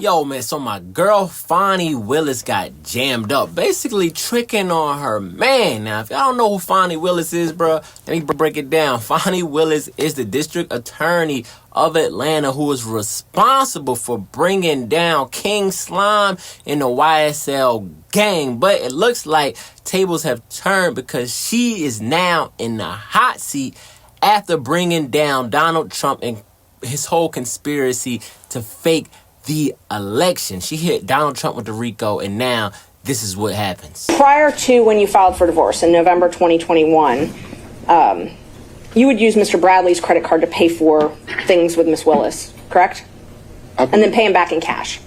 Yo, man, so my girl Fani Willis got jammed up, basically tricking on her man. Now, if y'all don't know who Fani Willis is, bro, let me break it down. Fani Willis is the district attorney of Atlanta who is responsible for bringing down King Slime in the YSL gang. But it looks like tables have turned because she is now in the hot seat after bringing down Donald Trump and his whole conspiracy to fake the election. She hit Donald Trump with the Rico, and now this is what happens. Prior to when you filed for divorce in November 2021, you would use Mr. Bradley's credit card to pay for things with Miss Willis, correct? And then pay him back in cash.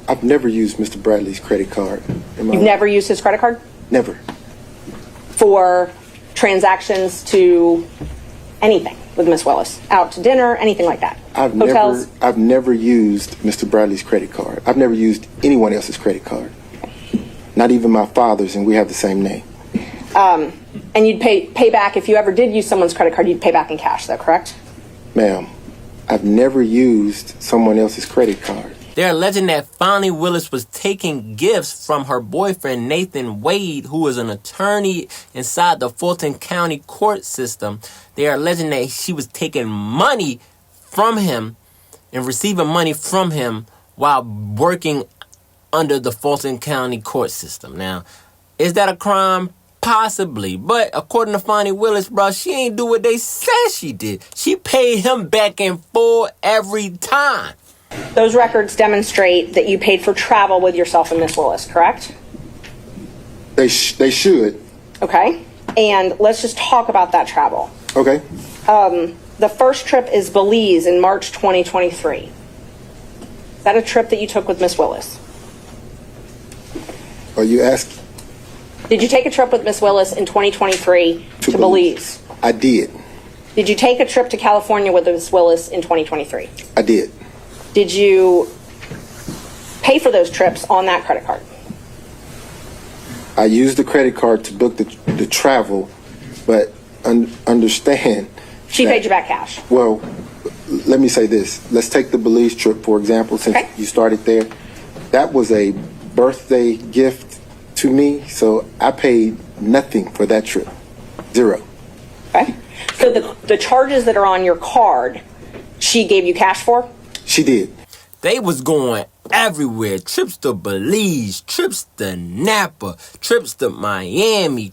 I've never used Mr. Bradley's credit card. You've never used his credit card? Never. For transactions to anything with Miss Willis, out to dinner, anything like that? Hotels? I've never used Mr. Bradley's credit card. I've never used anyone else's credit card. Not even my father's, and we have the same name. And you'd pay back, if you ever did use someone's credit card, you'd pay back in cash, though, correct? Ma'am, I've never used someone else's credit card. They're alleging that Fani Willis was taking gifts from her boyfriend, Nathan Wade, who is an attorney inside the Fulton County court system. They are alleging that she was taking money from him and receiving money from him while working under the Fulton County court system. Now, is that a crime? Possibly. But according to Fani Willis, bro, she ain't do what they said she did. She paid him back in full every time. Those records demonstrate that you paid for travel with yourself and Miss Willis, correct? They should. Okay. And let's just talk about that travel. Okay. The first trip is Belize in March 2023. Is that a trip that you took with Miss Willis? Are you asking? Did you take a trip with Miss Willis in 2023 to Belize? I did. Did you take a trip to California with Miss Willis in 2023? I did. Did you pay for those trips on that credit card? I used the credit card to book the travel, but understand. She paid you back cash. Well, let me say this. Let's take the Belize trip, for example, since you started there. That was a birthday gift to me, so I paid nothing for that trip. Zero. Okay. So the charges that are on your card, she gave you cash for? She did. They was going everywhere. Trips to Belize, trips to Napa, trips to Miami,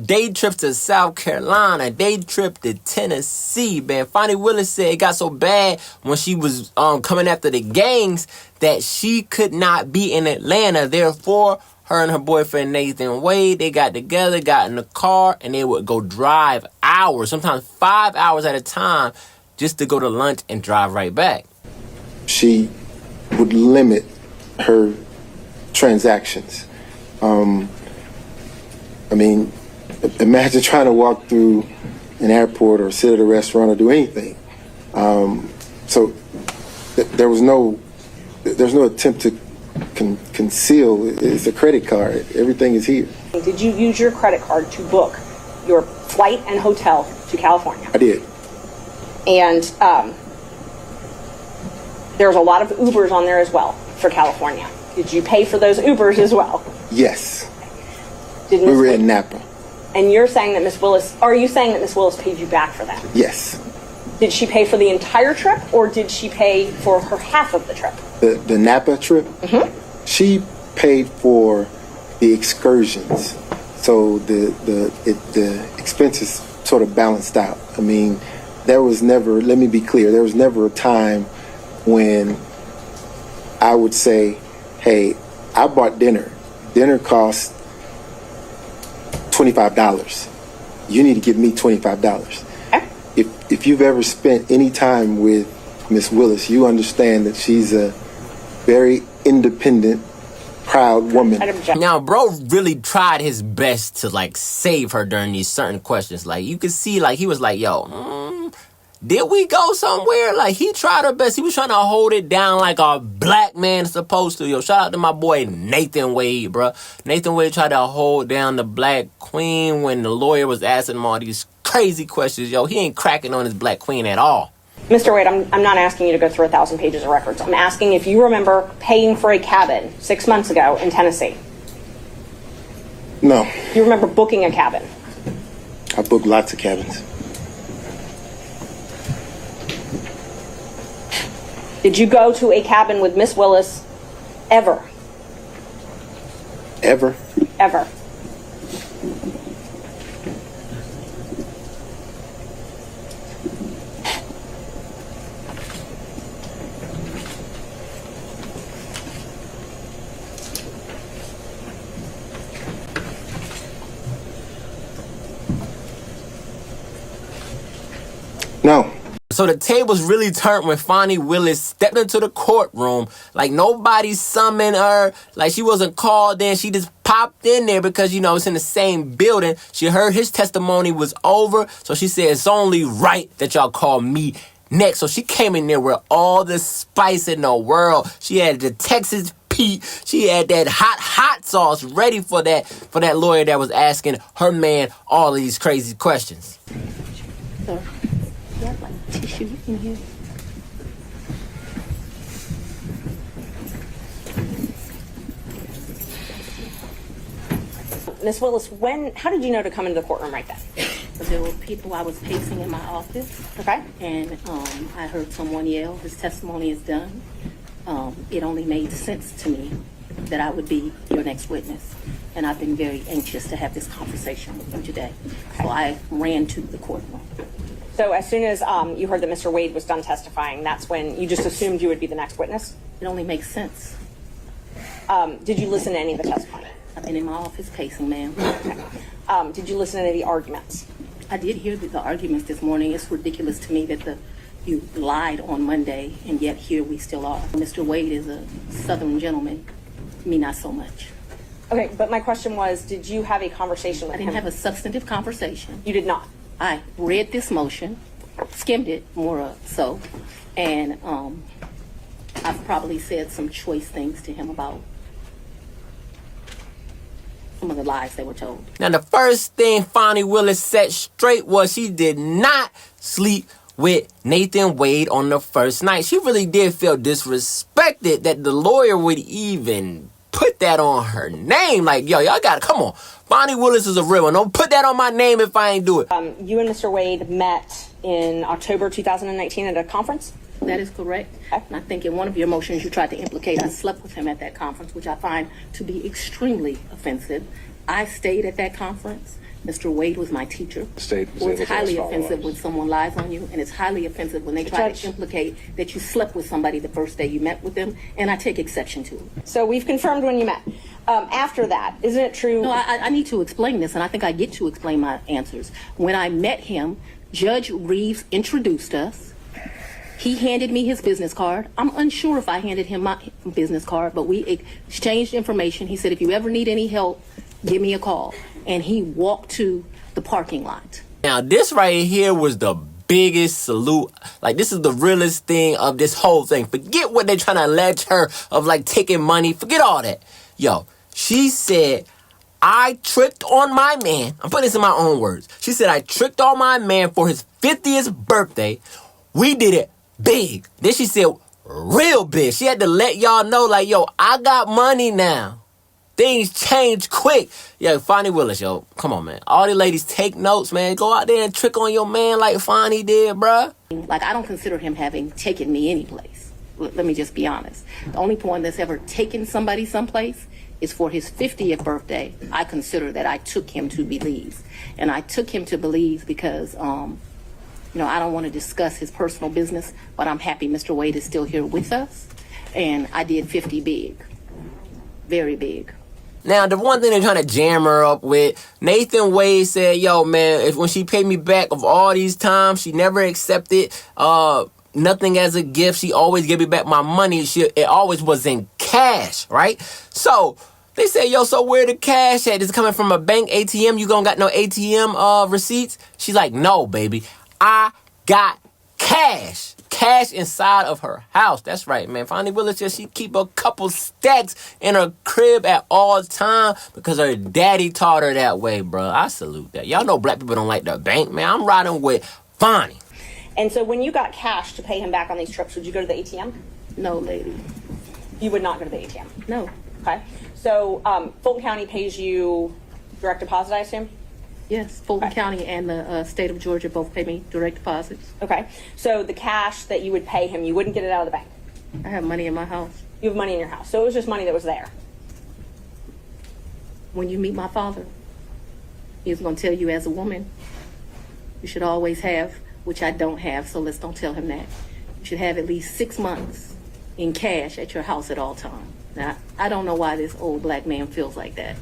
day trips to South Carolina, day trip to Tennessee, man. Fani Willis said it got so bad when she was coming after the gangs that she could not be in Atlanta. Therefore, her and her boyfriend Nathan Wade, they got together, got in the car, and they would go drive hours, sometimes 5 hours at a time, just to go to lunch and drive right back. She would limit her transactions. I mean, imagine trying to walk through an airport or sit at a restaurant or do anything. So there's no attempt to conceal. It's a credit card. Everything is here. Did you use your credit card to book your flight and hotel to California? I did. And there's a lot of Ubers on there as well for California. Did you pay for those Ubers as well? Yes. We were in Napa. And you're saying that Miss Willis, are you saying that Miss Willis paid you back for that? Yes. Did she pay for the entire trip, or did she pay for her half of the trip? The Napa trip? Mm-hmm. She paid for the excursions. So the expenses sort of balanced out. I mean, there was never, let me be clear, there was never a time when I would say, hey, I bought dinner. Dinner cost $25. You need to give me $25. Okay. If you've ever spent any time with Miss Willis, you understand that she's a very independent, proud woman. Now, bro really tried his best to, like, save her during these certain questions. Like, you could see, like, he was like, yo, did we go somewhere? Like, he tried her best. He was trying to hold it down like a black man is supposed to. Yo, shout out to my boy Nathan Wade, bro. Nathan Wade tried to hold down the black queen when the lawyer was asking him all these crazy questions. Yo, he ain't cracking on his black queen at all. Mr. Wade, I'm not asking you to go through 1,000 pages of records. I'm asking if you remember paying for a cabin 6 months ago in Tennessee. No. You remember booking a cabin? I booked lots of cabins. Did you go to a cabin with Miss Willis ever? Ever? Ever. No. So the tables really turned when Fani Willis stepped into the courtroom. Like nobody summoned her. Like she wasn't called in. She just popped in there because, you know, it's in the same building. She heard his testimony was over. So she said, it's only right that y'all call me next. So she came in there with all the spice in the world. She had the Texas Pete. She had that hot sauce ready for that lawyer that was asking her man all of these crazy questions. Sir, you have like tissue in here? Miss Willis, how did you know to come into the courtroom right then? There were people, I was pacing in my office. Okay. And I heard someone yell, his testimony is done. It only made sense to me that I would be your next witness. And I've been very anxious to have this conversation with you today. So I ran to the courtroom. So as soon as you heard that Mr. Wade was done testifying, that's when you just assumed you would be the next witness? It only makes sense. Did you listen to any of the testimony? I've been in my office pacing, ma'am. Okay. Did you listen to any of the arguments? I did hear the arguments this morning. It's ridiculous to me that you lied on Monday, and yet here we still are. Mr. Wade is a Southern gentleman. Me, not so much. Okay, but my question was, did you have a conversation with him? I didn't have a substantive conversation. You did not? I read this motion, skimmed it more so, and I've probably said some choice things to him about some of the lies they were told. Now, the first thing Fani Willis set straight was she did not sleep with Nathan Wade on the first night. She really did feel disrespected that the lawyer would even put that on her name. Like, yo, y'all gotta, come on. Fani Willis is a real one. Don't put that on my name if I ain't do it. You and Mr. Wade met in October 2019 at a conference? That is correct. And I think in one of your motions you tried to implicate I slept with him at that conference, which I find to be extremely offensive. I stayed at that conference. Mr. Wade was my teacher. It's highly offensive when someone lies on you, and it's highly offensive when they try to implicate that you slept with somebody the first day you met with them, and I take exception to it. So we've confirmed when you met. After that, isn't it true? No, I need to explain this, and I think I get to explain my answers. When I met him, Judge Reeves introduced us. He handed me his business card. I'm unsure if I handed him my business card, but we exchanged information. He said, if you ever need any help, give me a call. And he walked to the parking lot. Now, this right here was the biggest salute. Like, this is the realest thing of this whole thing. Forget what they're trying to allege her of, like, taking money. Forget all that. Yo, she said, I tricked on my man. I'm putting this in my own words. She said, I tricked on my man for his 50th birthday. We did it big. Then she said, real big. She had to let y'all know, like, yo, I got money now. Things change quick. Yo, Fani Willis, yo, come on, man. All the ladies take notes, man. Go out there and trick on your man like Fani did, bruh. Like, I don't consider him having taken me anyplace. Let me just be honest. The only one that's ever taken somebody someplace is for his 50th birthday. I consider that I took him to Belize. And I took him to Belize because, I don't want to discuss his personal business, but I'm happy Mr. Wade is still here with us. And I did 50 big. Very big. Now, the one thing they're trying to jam her up with, Nathan Wade said, yo, man, when she paid me back of all these times, she never accepted nothing as a gift. She always gave me back my money. It always was in cash, right? So they said, yo, so where the cash at? Is it coming from a bank ATM? You gonna got no ATM receipts? She's like, no, baby. I got cash. Cash inside of her house. That's right, man. Fani Willis says she keep a couple stacks in her crib at all time because her daddy taught her that way, bro. I salute that. Y'all know black people don't like the bank, man. I'm riding with Fani. And so when you got cash to pay him back on these trips, would you go to the ATM? No, lady. You would not go to the ATM. No. Okay. So Fulton County pays you direct deposit, I assume? Yes, Fulton Okay. County and the state of Georgia both pay me direct deposits. Okay. So the cash that you would pay him, you wouldn't get it out of the bank. I have money in my house. You have money in your house. So it was just money that was there. When you meet my father, he's going to tell you as a woman, you should always have, which I don't have, so let's don't tell him that. You should have at least 6 months in cash at your house at all times. Now, I don't know why this old black man feels like that,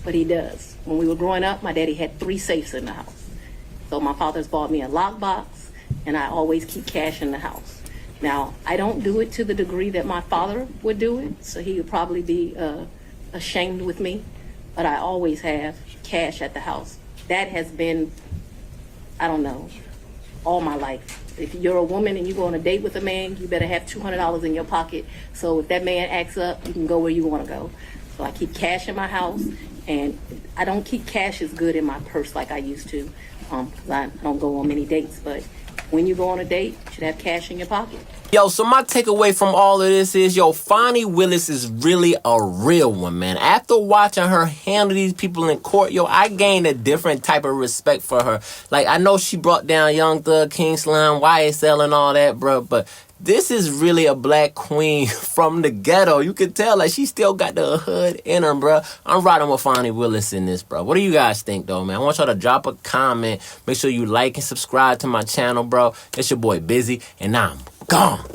but he does. When we were growing up, my daddy had 3 safes in the house. So my father's bought me a lockbox, and I always keep cash in the house. Now, I don't do it to the degree that my father would do it, so he would probably be ashamed with me, but I always have cash at the house. That has been, I don't know, all my life. If you're a woman and you go on a date with a man, you better have $200 in your pocket. So if that man acts up, you can go where you want to go. So I keep cash in my house, and I don't keep cash as good in my purse like I used to, because I don't go on many dates. But when you go on a date, you should have cash in your pocket. Yo, so my takeaway from all of this is, yo, Fani Willis is really a real one, man. After watching her handle these people in court, yo, I gained a different type of respect for her. Like, I know she brought down Young Thug, King Slime, YSL and all that, bro, but this is really a black queen from the ghetto. You can tell, like, she still got the hood in her, bro. I'm riding with Fani Willis in this, bro. What do you guys think, though, man? I want y'all to drop a comment. Make sure you like and subscribe to my channel, bro. It's your boy Busy, and I'm gone.